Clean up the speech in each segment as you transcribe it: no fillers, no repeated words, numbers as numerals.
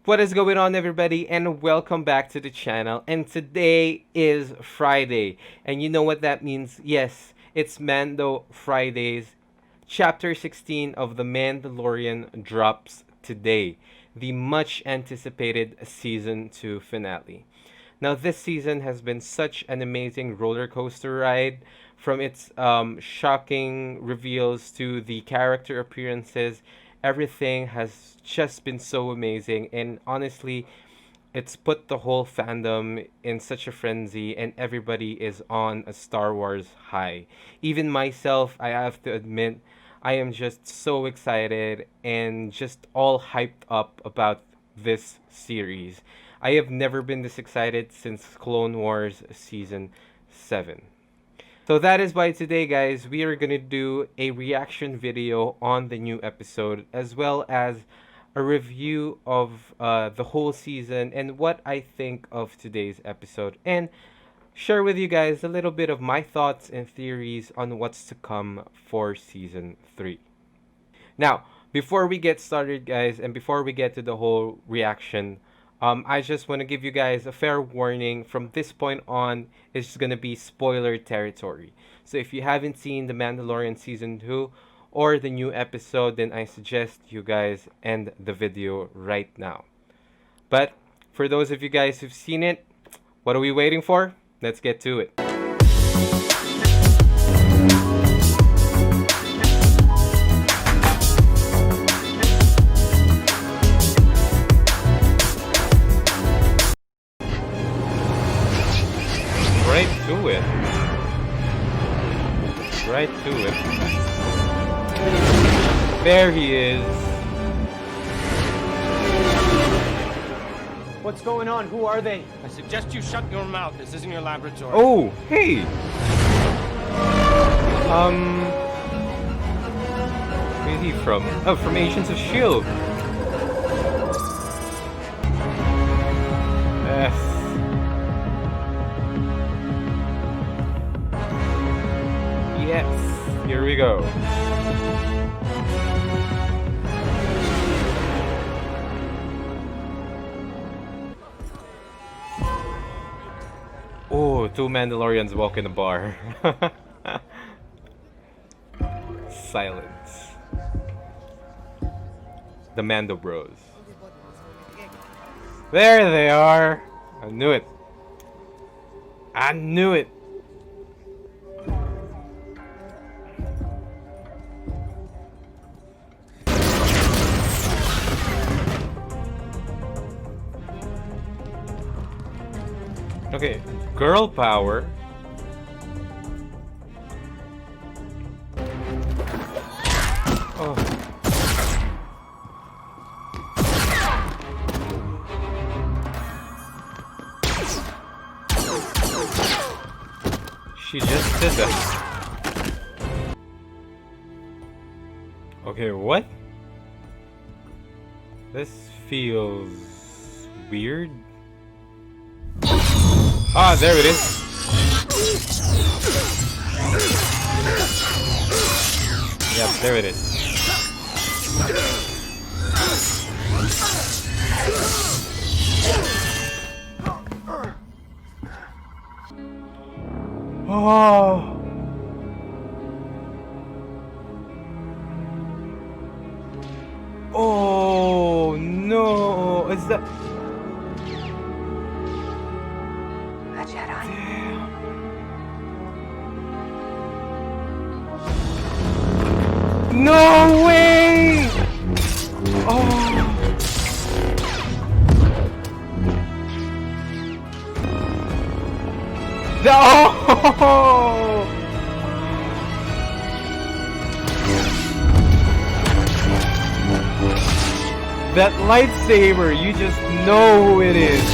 What is going on, everybody, and welcome back to the channel. And today is Friday, and you know what that means? Yes, it's Mando Fridays. Chapter 16 of The Mandalorian drops today, the much anticipated season 2 finale. Now, this season has been such an amazing roller coaster ride, from its shocking reveals to the character appearances. Everything has just been so amazing, and honestly, it's put the whole fandom in such a frenzy, and everybody is on a Star Wars high. Even myself, I have to admit, I am just so excited and just all hyped up about this series. I have never been this excited since Clone Wars Season 7. So that is why today, guys, we are going to do a reaction video on the new episode, as well as a review of the whole season and what I think of today's episode, and share with you guys a little bit of my thoughts and theories on what's to come for Season 3. Now, before we get started, guys, and before we get to the whole reaction, I just want to give you guys a fair warning. From this point on, it's going to be spoiler territory. So if you haven't seen The Mandalorian Season 2 or the new episode, then I suggest you guys end the video right now. But for those of you guys who've seen it, what are we waiting for? Let's get to it. Right to it. Right to it. There he is. What's going on? Who are they? I suggest you shut your mouth. This isn't your laboratory. Oh, hey. Where is he from? Oh, from Agents of S.H.I.E.L.D. Yes, here we go. Oh, two Mandalorians walk in a bar. Silence. The Mando Bros. There they are. I knew it. I knew it. Okay, girl power. Oh. She just did that. Okay, what? This feels weird. Ah, there it is. Yep, there it is. Oh. Oh no! Is that? No way! Oh. Oh. That lightsaber, you just know who it is.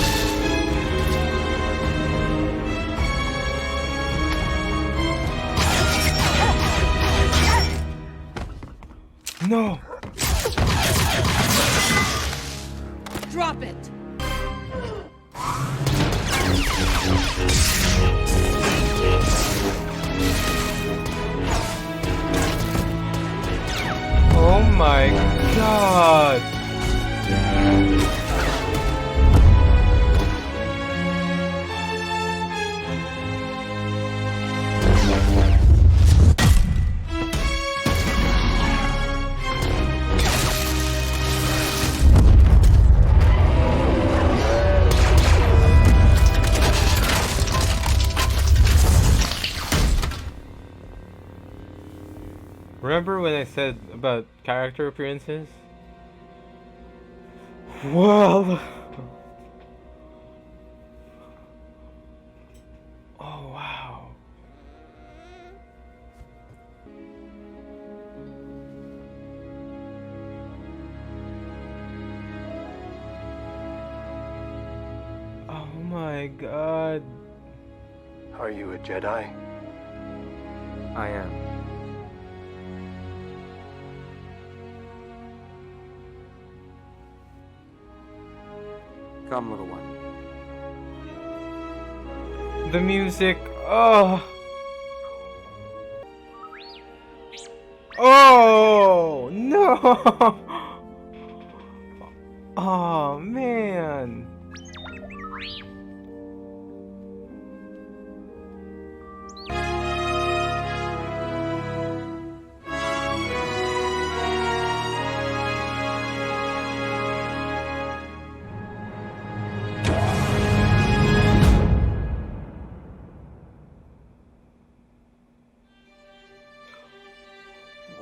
No. Drop it. Oh my god. remember when I said about character appearances? Well, oh wow. Oh my god. Are you a Jedi? I am. Come, little one. The music. Oh. Oh no. Oh man.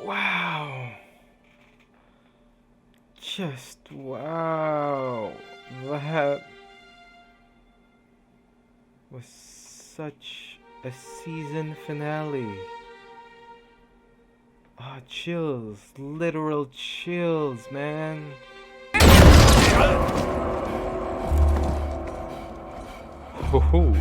Wow. Just wow. That was such a season finale. Ah, chills. Literal chills, man. Ho.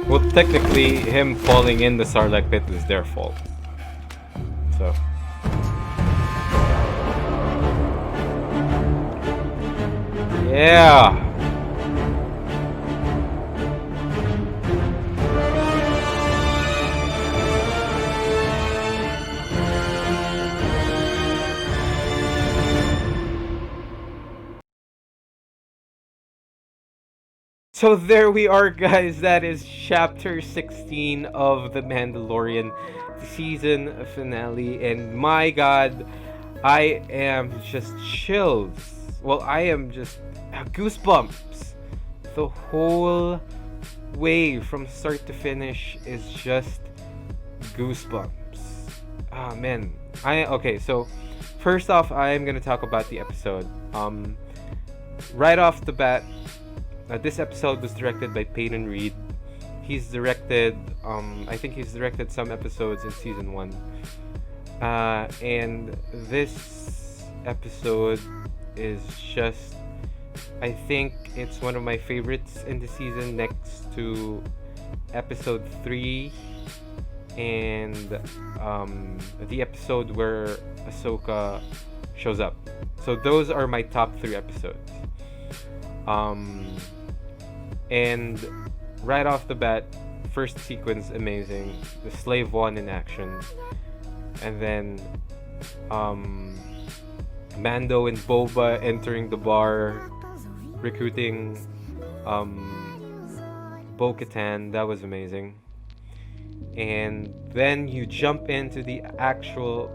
Well, technically, him falling in the Sarlacc pit was their fault. So. Yeah! So there we are, guys. That is chapter 16 of The Mandalorian season finale. And my god, I am just chills. Well, I am just goosebumps. The whole way from start to finish is just goosebumps. Ah, man. Okay, so first off, I'm gonna talk about the episode. Right off the bat, this episode was directed by Peyton Reed. He's directed, I think he's directed some episodes in season 1. And this episode is just, I think it's one of my favorites in the season, next to episode 3 and the episode where Ahsoka shows up. So those are my top 3 episodes. And right off the bat, first sequence amazing, the Slave One in action, and then Mando and Boba entering the bar, recruiting Bo-Katan. That was amazing. And then you jump into the actual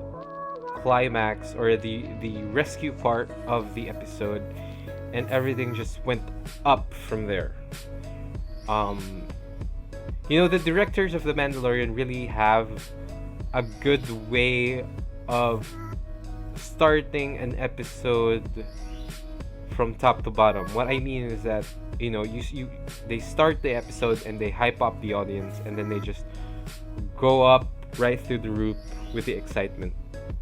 climax, or the rescue part of the episode, and everything just went up from there. The directors of The Mandalorian really have a good way of starting an episode from top to bottom. What I mean is that they start the episode and they hype up the audience, and then they just go up right through the roof with the excitement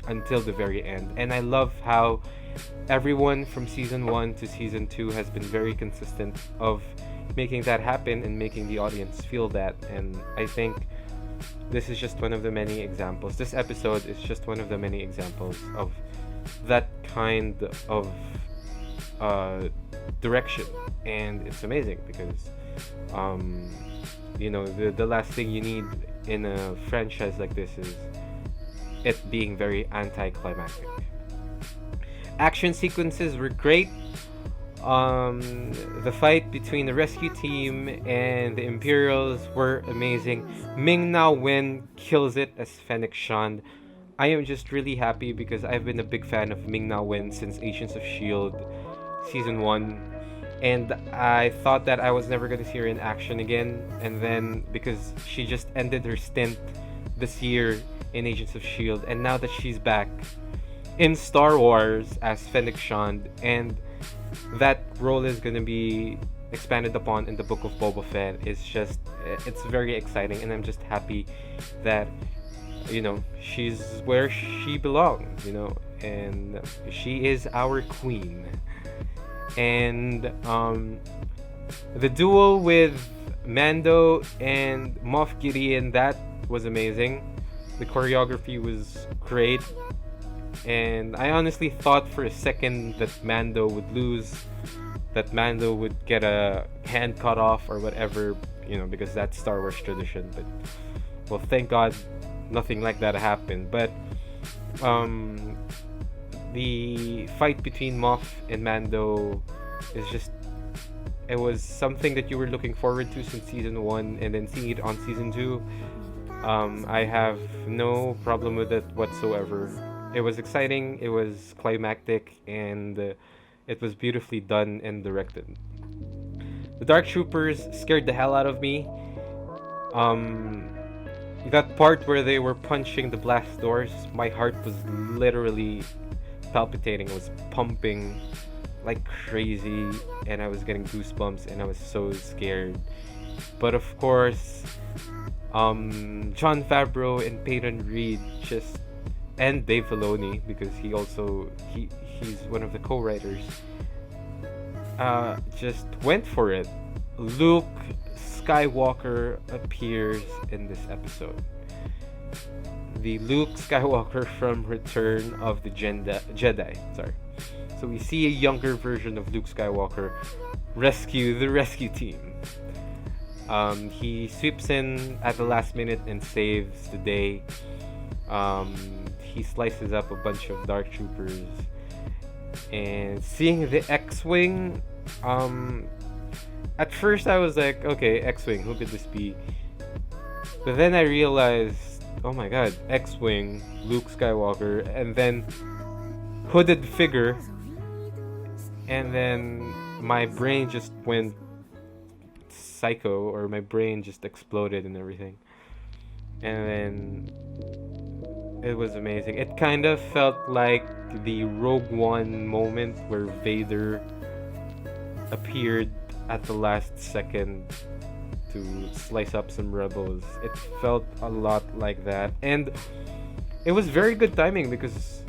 until the very end. And I love how everyone from season 1 to season 2 has been very consistent of making that happen and making the audience feel that. And I think this is just one of the many examples. This episode is just one of the many examples of that kind of direction, and it's amazing because the last thing you need in a franchise like this is it being very anticlimactic. Action sequences were great. The fight between the rescue team and the Imperials were amazing. Ming-Na Wen kills it as Fennec Shand. I am just really happy because I've been a big fan of Ming-Na Wen since Agents of S.H.I.E.L.D. Season 1. and I thought that I was never gonna see her in action again. And then because she just ended her stint this year in Agents of Shield, and now that she's back in Star Wars as Fennec Shand, and that role is gonna be expanded upon in the Book of Boba Fett. It's very exciting, and I'm just happy that she's where she belongs, and she is our queen. And the duel with Mando and Moff Gideon, that was amazing. The choreography was great, and I honestly thought for a second that Mando would lose, that Mando would get a hand cut off or whatever, because that's Star Wars tradition. But well, thank God nothing like that happened. But the fight between Moff and Mando it was something that you were looking forward to since season 1, and then seeing it on season 2, I have no problem with it whatsoever. It was exciting, it was climactic, and it was beautifully done and directed. The Dark Troopers scared the hell out of me. That part where they were punching the blast doors, my heart was literally palpitating. It was pumping like crazy, and I was getting goosebumps, and I was so scared. But of course, John Favreau and Peyton Reed and Dave Filoni, because he's one of the co-writers, just went for it. Luke Skywalker appears in this episode. The Luke Skywalker from Return of the Jedi. Sorry. So we see a younger version of Luke Skywalker rescue the rescue team. He sweeps in at the last minute and saves the day. He slices up a bunch of Dark Troopers. And seeing the X-Wing, at first I was like, okay, X-Wing, who could this be? But then I realized, oh my god, X-Wing, Luke Skywalker, and then hooded figure. And then my brain just went psycho, or my brain just exploded and everything. And then it was amazing. It kind of felt like the Rogue One moment where Vader appeared at the last second to slice up some rebels. It felt a lot like that, and it was very good timing because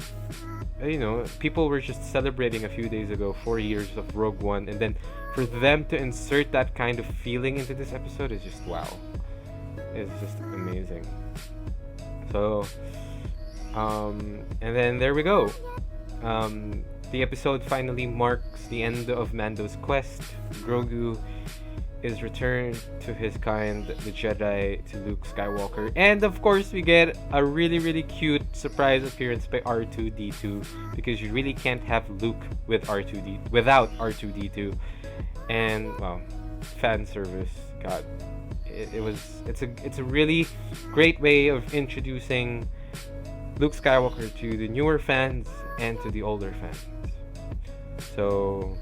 people were just celebrating a few days ago 4 years of Rogue One, and then for them to insert that kind of feeling into this episode is just wow. It's just amazing. So and then there we go. The episode finally marks the end of Mando's quest. Grogu is returned to his kind, the Jedi, to Luke Skywalker. And of course, we get a really, really cute surprise appearance by R2-D2, because you really can't have Luke without R2-D2. And well, fan service. God, it's a really great way of introducing Luke Skywalker to the newer fans and to the older fans. So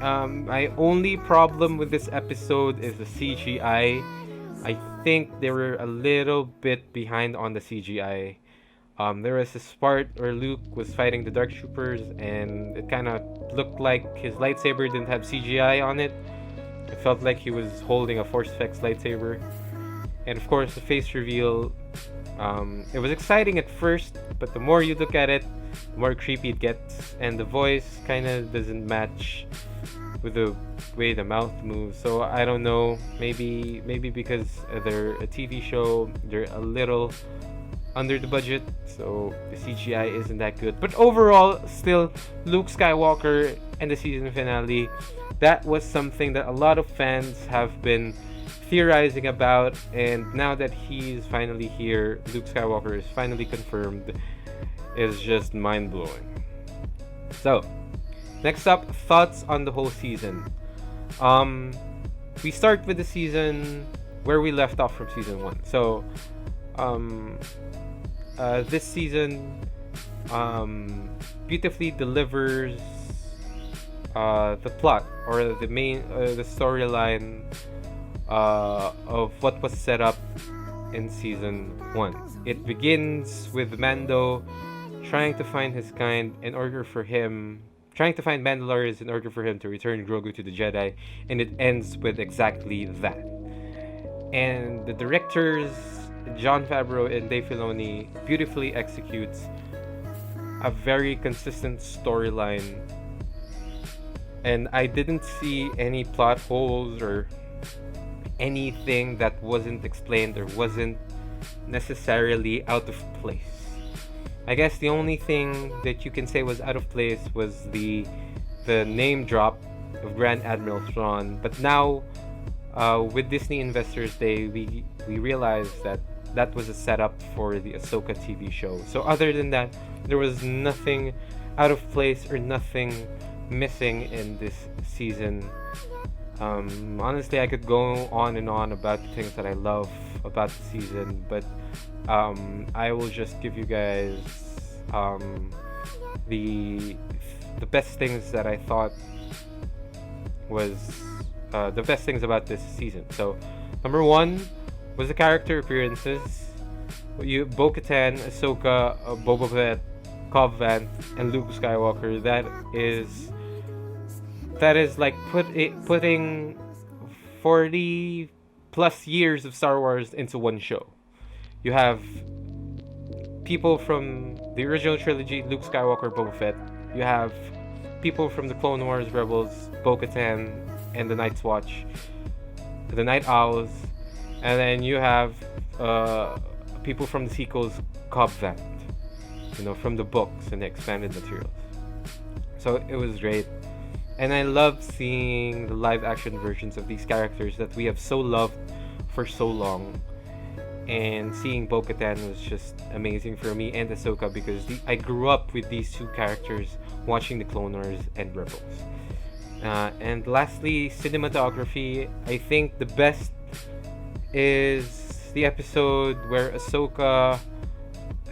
my only problem with this episode is the CGI. I think they were a little bit behind on the CGI. There was this part where Luke was fighting the Dark Troopers, and it kind of looked like his lightsaber didn't have CGI on it. It felt like he was holding a Force Effects lightsaber. And of course, the face reveal, it was exciting at first, but the more you look at it, the more creepy it gets, and the voice kind of doesn't match with the way the mouth moves. So I don't know, maybe because they're a TV show, they're a little under the budget, so the CGI isn't that good. But overall, still, Luke Skywalker and the season finale, that was something that a lot of fans have been theorizing about, and now that he's finally here, Luke Skywalker is finally confirmed, is just mind-blowing. So, next up, thoughts on the whole season. We start with the season where we left off from season 1. So, this season beautifully delivers the plot or the main the storyline of what was set up in season 1. It begins with Mando trying to find his kind in order for him trying to find Mandalorians in order for him to return Grogu to the Jedi, and it ends with exactly that. And the directors Jon Favreau and Dave Filoni beautifully executes a very consistent storyline, and I didn't see any plot holes or anything that wasn't explained or wasn't necessarily out of place. I guess the only thing that you can say was out of place was the name drop of Grand Admiral Thrawn. But now, with Disney Investors Day, we realized that that was a setup for the Ahsoka TV show. So other than that, there was nothing out of place or nothing missing in this season. Honestly, I could go on and on about the things that I love about the season, but I will just give you guys the best things that I thought was the best things about this season. So, number one was the character appearances. Bo-Katan, Ahsoka, Boba Fett, Cobb Vanth, and Luke Skywalker. That is like putting 40 plus years of Star Wars into one show. You have people from the original trilogy, Luke Skywalker, Boba Fett. You have people from the Clone Wars, Rebels, Bo-Katan, and the Night's Watch, the Night Owls, and then you have people from the sequels, Cobb Vanth, from the books and the expanded materials. So it was great. And I love seeing the live action versions of these characters that we have so loved for so long. And seeing Bo-Katan was just amazing for me, and Ahsoka, because I grew up with these two characters watching the Clone Wars and Rebels. And lastly, cinematography. I think the best is the episode where Ahsoka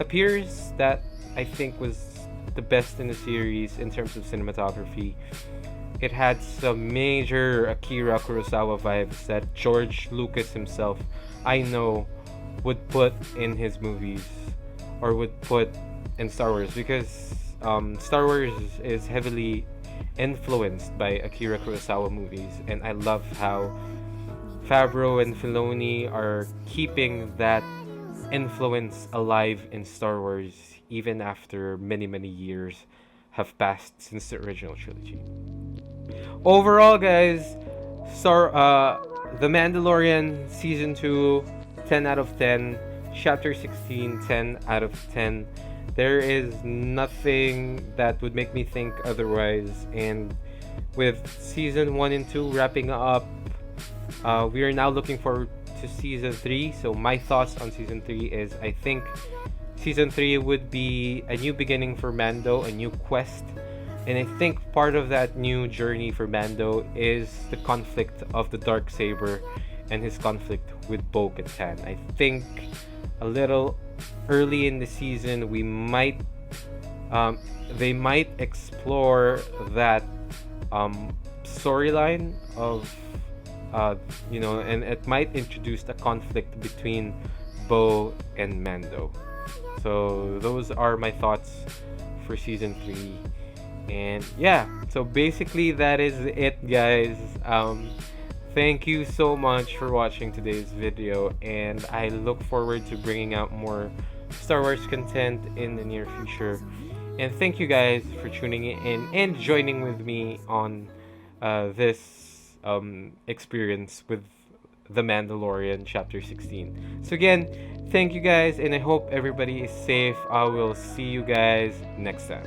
appears. That I think was the best in the series in terms of cinematography. It had some major Akira Kurosawa vibes that George Lucas himself, I know, would put in his movies or would put in Star Wars, because Star Wars is heavily influenced by Akira Kurosawa movies, and I love how Favreau and Filoni are keeping that influence alive in Star Wars even after many years have passed since the original trilogy. Overall, guys, The Mandalorian Season 2, 10 out of 10. Chapter 16, 10 out of 10. There is nothing that would make me think otherwise. And with Season 1 and 2 wrapping up, we are now looking forward to Season 3. So my thoughts on Season 3 is, I think Season 3 would be a new beginning for Mando, a new quest. And I think part of that new journey for Mando is the conflict of the Darksaber and his conflict with Bo-Katan. I think a little early in the season they might explore that storyline of and it might introduce a conflict between Bo and Mando. So those are my thoughts for Season 3. And yeah, so basically that is it, guys. Thank you so much for watching today's video, and I look forward to bringing out more Star Wars content in the near future. And thank you guys for tuning in and joining with me on this experience with The Mandalorian Chapter 16. So again, thank you guys, and I hope everybody is safe. I will see you guys next time.